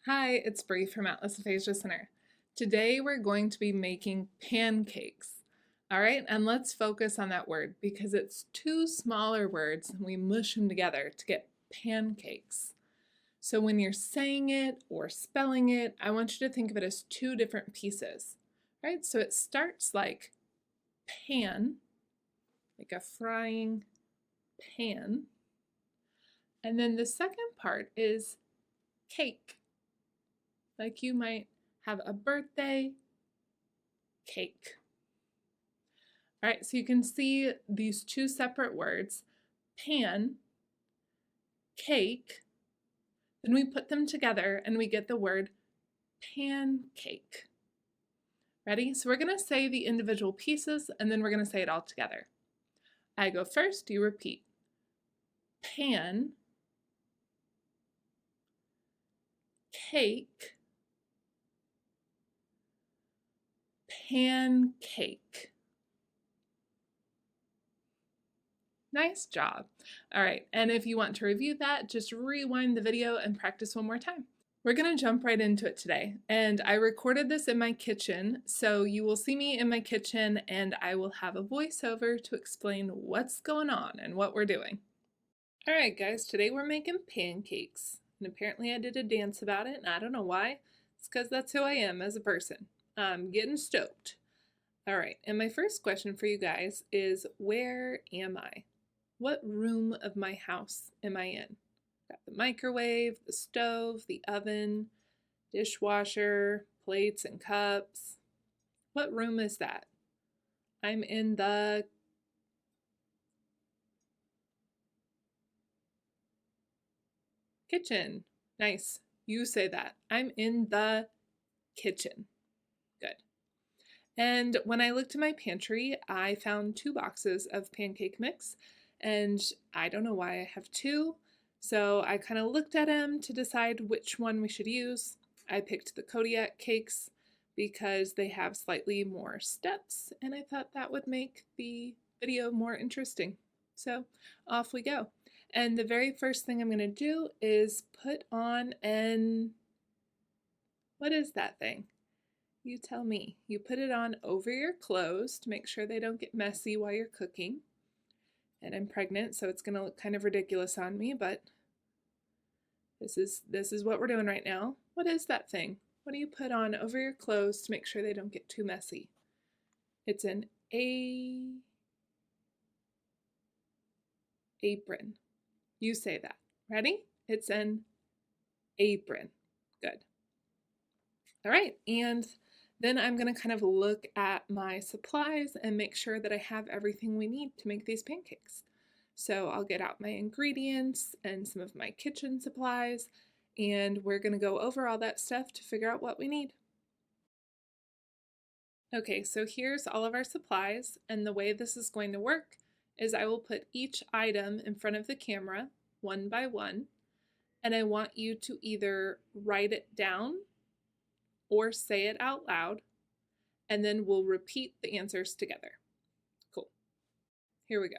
Hi, it's Bree from Atlas Aphasia Center. Today we're going to be making pancakes. All right, and let's focus on that word because it's two smaller words and we mush them together to get pancakes. So when you're saying it or spelling it, I want you to think of it as two different pieces, right? So it starts like pan, like a frying pan. And then the second part is cake. Like you might have a birthday cake. All right, so you can see these two separate words, pan, cake, then we put them together and we get the word pancake. Ready? So we're going to say the individual pieces and then we're going to say it all together. I go first, you repeat. Pan, cake, pancake. Nice job. All right, and if you want to review that, just rewind the video and practice one more time. We're going to jump right into it today, and I recorded this in my kitchen, so you will see me in my kitchen and I will have a voiceover to explain what's going on and what we're doing. All right, guys, today we're making pancakes, and apparently I did a dance about it, and I don't know why. It's because that's who I am as a person. I'm getting stoked. All right, and my first question for you guys is, where am I? What room of my house am I in? Got the microwave, the stove, the oven, dishwasher, plates and cups. What room is that? I'm in the kitchen. Nice. You say that. I'm in the kitchen. Good. And when I looked in my pantry, I found 2 boxes of pancake mix, and I don't know why I have 2. So I kind of looked at them to decide which one we should use. I picked the Kodiak cakes because they have slightly more steps, and I thought that would make the video more interesting. So off we go. And the very first thing I'm going to do is put on what is that thing? You tell me. You put it on over your clothes to make sure they don't get messy while you're cooking. And I'm pregnant, so it's going to look kind of ridiculous on me, but this is what we're doing right now. What is that thing? What do you put on over your clothes to make sure they don't get too messy? It's an apron. You say that. Ready? It's an apron. Good. All right, and then I'm going to kind of look at my supplies and make sure that I have everything we need to make these pancakes. So I'll get out my ingredients and some of my kitchen supplies, and we're going to go over all that stuff to figure out what we need. Okay, so here's all of our supplies, and the way this is going to work is I will put each item in front of the camera one by one, and I want you to either write it down or say it out loud, and then we'll repeat the answers together. Cool. Here we go.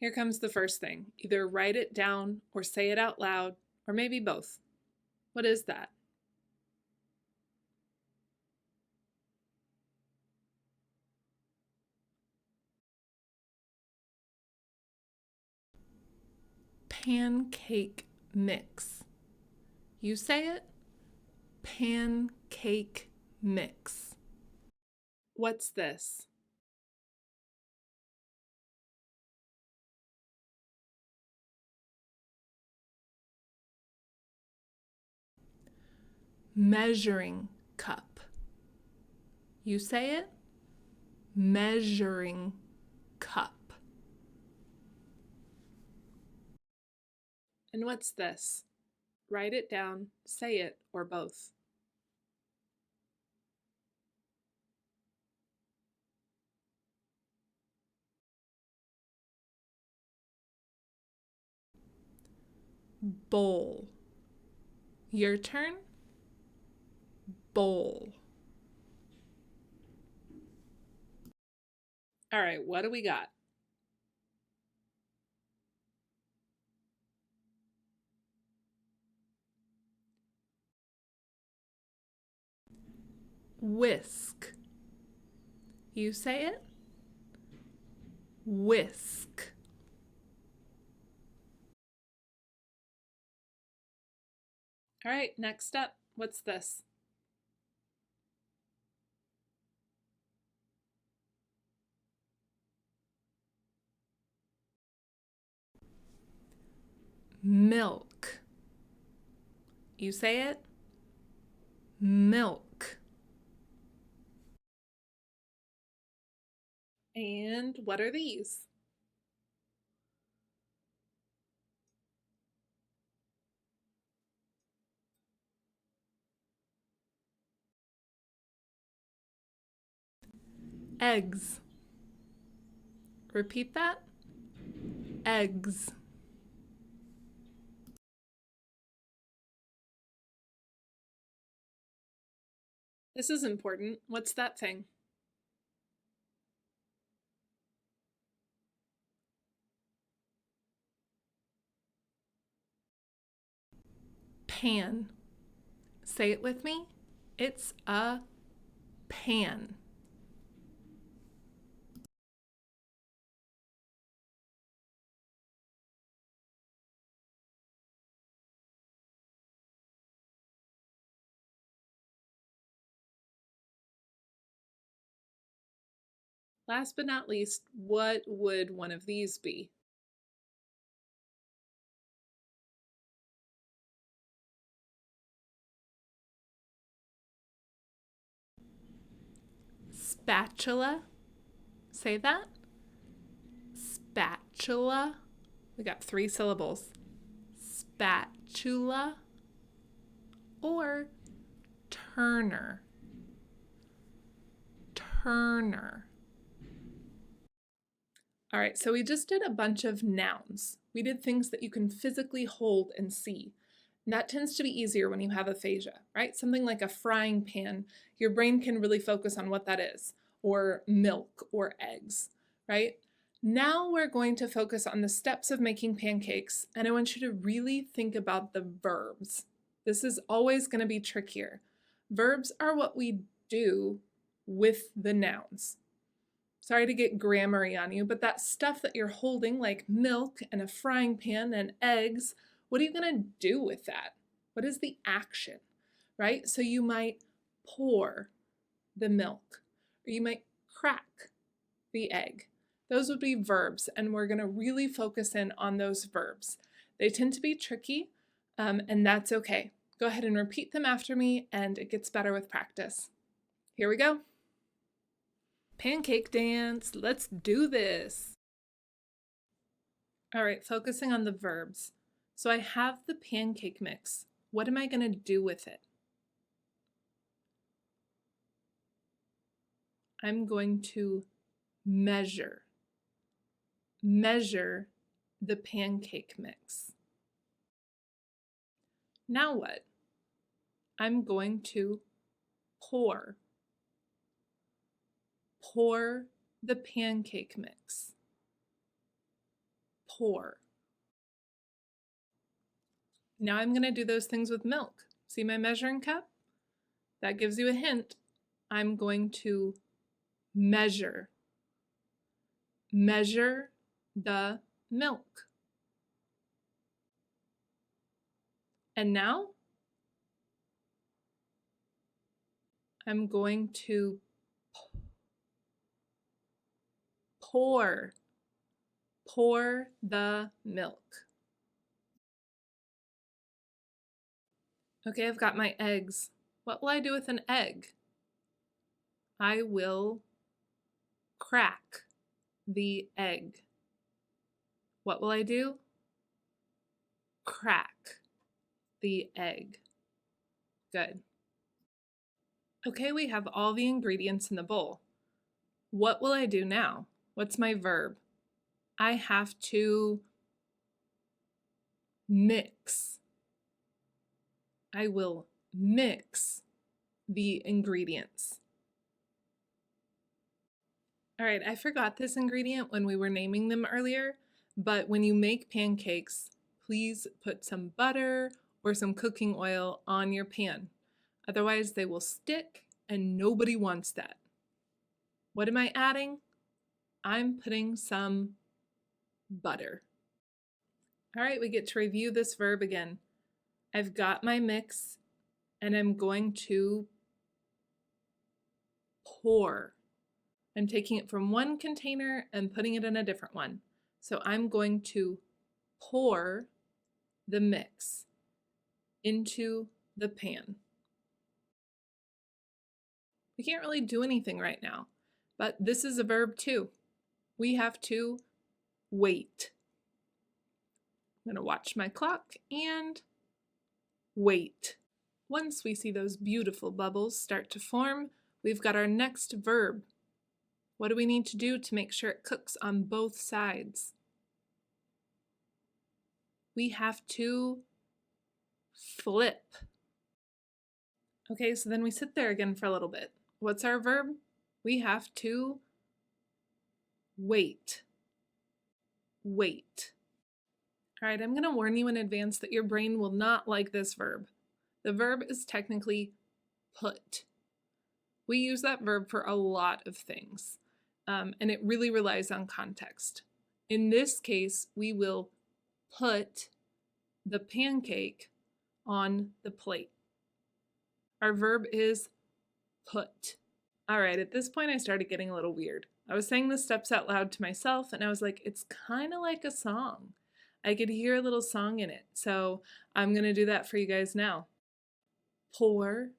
Here comes the first thing. Either write it down or say it out loud, or maybe both. What is that? Pancake mix. You say it? Pancake mix. What's this? Measuring cup. You say it? Measuring cup. And what's this? Write it down, say it, or both. Bowl. Your turn. Bowl. All right, what do we got? whisk. You say it? Whisk. All right, next up, what's this? Milk. You say it? Milk. And what are these? Eggs. Repeat that. Eggs. This is important. What's that thing? Pan. Say it with me. It's a pan. Last but not least, what would one of these be? Spatula. Say that. Spatula. We got 3 syllables. Spatula or turner. Turner. All right, so we just did a bunch of nouns. We did things that you can physically hold and see. And that tends to be easier when you have aphasia, right? Something like a frying pan, your brain can really focus on what that is, or milk or eggs, right? Now we're going to focus on the steps of making pancakes, and I want you to really think about the verbs. This is always going to be trickier. Verbs are what we do with the nouns. Sorry to get grammar-y on you, but that stuff that you're holding, like milk and a frying pan and eggs, what are you going to do with that? What is the action, right? So you might pour the milk, or you might crack the egg. Those would be verbs, and we're going to really focus in on those verbs. They tend to be tricky, and that's okay. Go ahead and repeat them after me, and it gets better with practice. Here we go. Pancake dance, let's do this. All right, focusing on the verbs. So I have the pancake mix. What am I going to do with it? I'm going to measure. Measure the pancake mix. Now what? I'm going to pour. Pour the pancake mix. Pour. Now I'm going to do those things with milk. See my measuring cup? That gives you a hint. I'm going to measure. Measure the milk. And now I'm going to pour. Pour the milk. Okay, I've got my eggs. What will I do with an egg? I will crack the egg. What will I do? Crack the egg. Good. Okay, we have all the ingredients in the bowl. What will I do now? What's my verb? I have to mix. I will mix the ingredients. All right, I forgot this ingredient when we were naming them earlier, but when you make pancakes, please put some butter or some cooking oil on your pan. Otherwise, they will stick and nobody wants that. What am I adding? I'm putting some butter. All right, we get to review this verb again. I've got my mix and I'm going to pour. I'm taking it from one container and putting it in a different one. So I'm going to pour the mix into the pan. We can't really do anything right now, but this is a verb too. We have to wait. I'm going to watch my clock and wait. Once we see those beautiful bubbles start to form, we've got our next verb. What do we need to do to make sure it cooks on both sides? We have to flip. Okay, so then we sit there again for a little bit. What's our verb? We have to wait. Wait. All right, I'm going to warn you in advance that your brain will not like this verb. The verb is technically put. We use that verb for a lot of things, and it really relies on context. In this case, we will put the pancake on the plate. Our verb is put. All right, at this point I started getting a little weird. I was saying the steps out loud to myself and I was like, it's kind of like a song. I could hear a little song in it. So I'm going to do that for you guys now. Pour,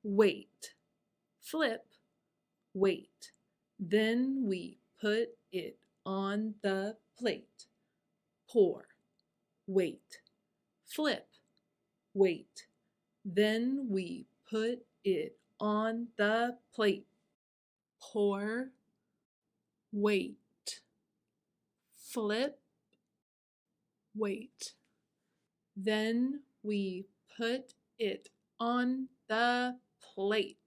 wait, flip, wait. Then we put it on the plate. Pour, wait, flip, wait. Then we put it on the plate. Pour, wait, flip, wait. Then we put it on the plate.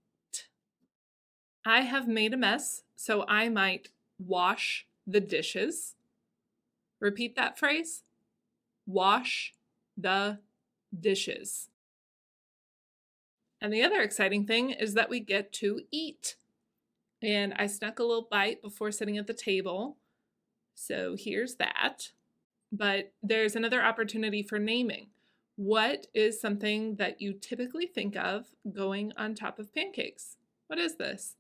I have made a mess, so I might wash the dishes. Repeat that phrase. Wash the dishes. And the other exciting thing is that we get to eat. And I snuck a little bite before sitting at the table. So here's that. But there's another opportunity for naming. What is something that you typically think of going on top of pancakes? What is this?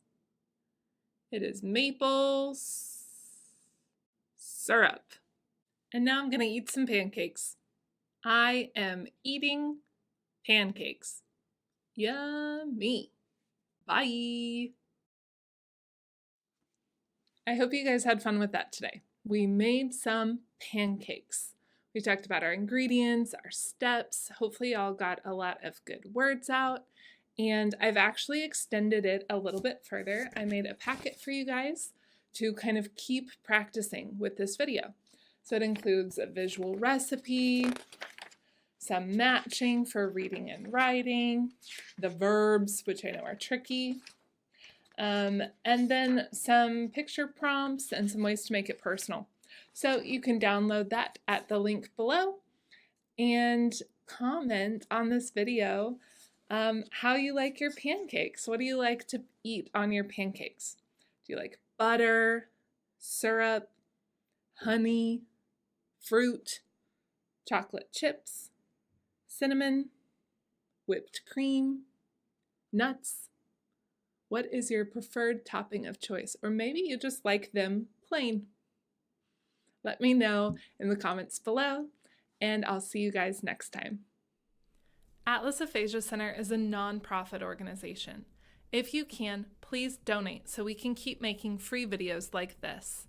It is maple syrup. And now I'm going to eat some pancakes. I am eating pancakes. Yummy. Bye. I hope you guys had fun with that today. We made some pancakes. We talked about our ingredients, our steps. Hopefully y'all got a lot of good words out. And I've actually extended it a little bit further. I made a packet for you guys to kind of keep practicing with this video. So it includes a visual recipe, some matching for reading and writing, the verbs, which I know are tricky, and then some picture prompts and some ways to make it personal. So you can download that at the link below and comment on this video how you like your pancakes. What do you like to eat on your pancakes? Do you like butter, syrup, honey, fruit, chocolate chips, cinnamon, whipped cream, nuts? What is your preferred topping of choice? Or maybe you just like them plain. Let me know in the comments below, and I'll see you guys next time. Atlas Aphasia Center is a nonprofit organization. If you can, please donate so we can keep making free videos like this.